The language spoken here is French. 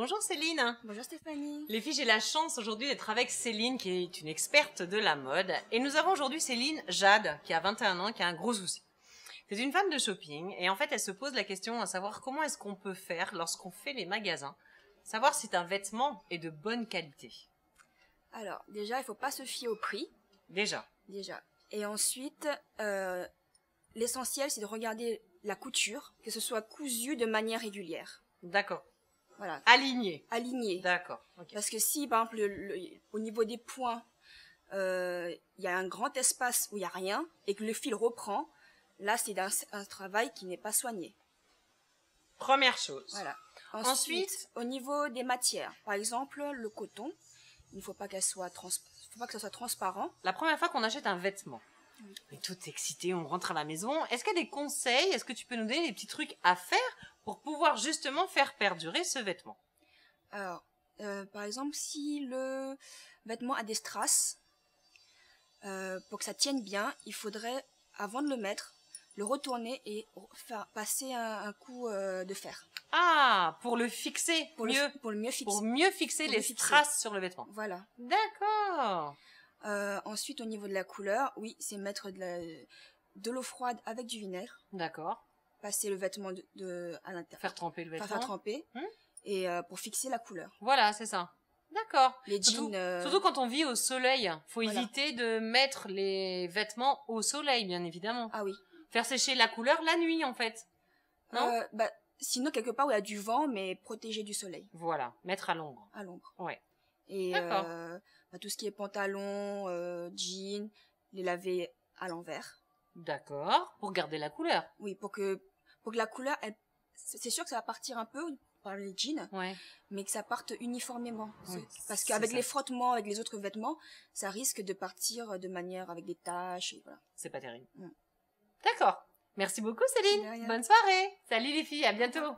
Bonjour Céline. Bonjour Stéphanie. Les filles, j'ai la chance aujourd'hui d'être avec Céline qui est une experte de la mode. Et nous avons aujourd'hui Céline Jade qui a 21 ans, qui a un gros souci. C'est une femme de shopping et en fait elle se pose la question à savoir comment est-ce qu'on peut faire lorsqu'on fait les magasins, savoir si un vêtement est de bonne qualité. Alors déjà, il ne faut pas se fier au prix. Déjà. Et ensuite, l'essentiel c'est de regarder la couture, que ce soit cousu de manière régulière. D'accord. Voilà. Aligné. D'accord. Okay. Parce que si, par exemple, au niveau des points, il y a un grand espace où il n'y a rien et que le fil reprend, là, c'est un travail qui n'est pas soigné. Première chose. Voilà. Ensuite, au niveau des matières, par exemple, le coton, il ne faut pas que ça soit transparent. La première fois qu'on achète un vêtement, on est toute excitée, on rentre à la maison. Est-ce qu'il y a des conseils? Est-ce que tu peux nous donner des petits trucs à faire pour pouvoir justement faire perdurer ce vêtement? Alors, par exemple, si le vêtement a des strass, pour que ça tienne bien, il faudrait, avant de le mettre, le retourner et faire passer un coup de fer. Ah, pour le fixer pour mieux. Pour le mieux fixer. Pour mieux fixer les strass sur le vêtement. Voilà. D'accord. Ensuite, au niveau de la couleur, oui, c'est mettre de l'eau froide avec du vinaigre. D'accord. Passer le vêtement à l'intérieur. Faire tremper le vêtement. Faire tremper. Et pour fixer la couleur. Voilà, c'est ça. D'accord. Les jeans. Surtout quand on vit au soleil, faut éviter de mettre les vêtements au soleil, bien évidemment. Ah oui. Faire sécher la couleur la nuit, en fait. Non? Sinon, quelque part où il y a du vent, mais protégé du soleil. Voilà, mettre à l'ombre. À l'ombre. Ouais. Et tout ce qui est pantalon, jeans, les laver à l'envers. D'accord. Pour garder la couleur. Oui, pour que la couleur, c'est sûr que ça va partir un peu par les jeans, mais que ça parte uniformément. Oui, parce qu'avec les frottements, avec les autres vêtements, ça risque de partir de manière avec des taches. Et voilà. C'est pas terrible. D'accord. Merci beaucoup Céline. De rien. Bonne soirée. Salut les filles, à bientôt.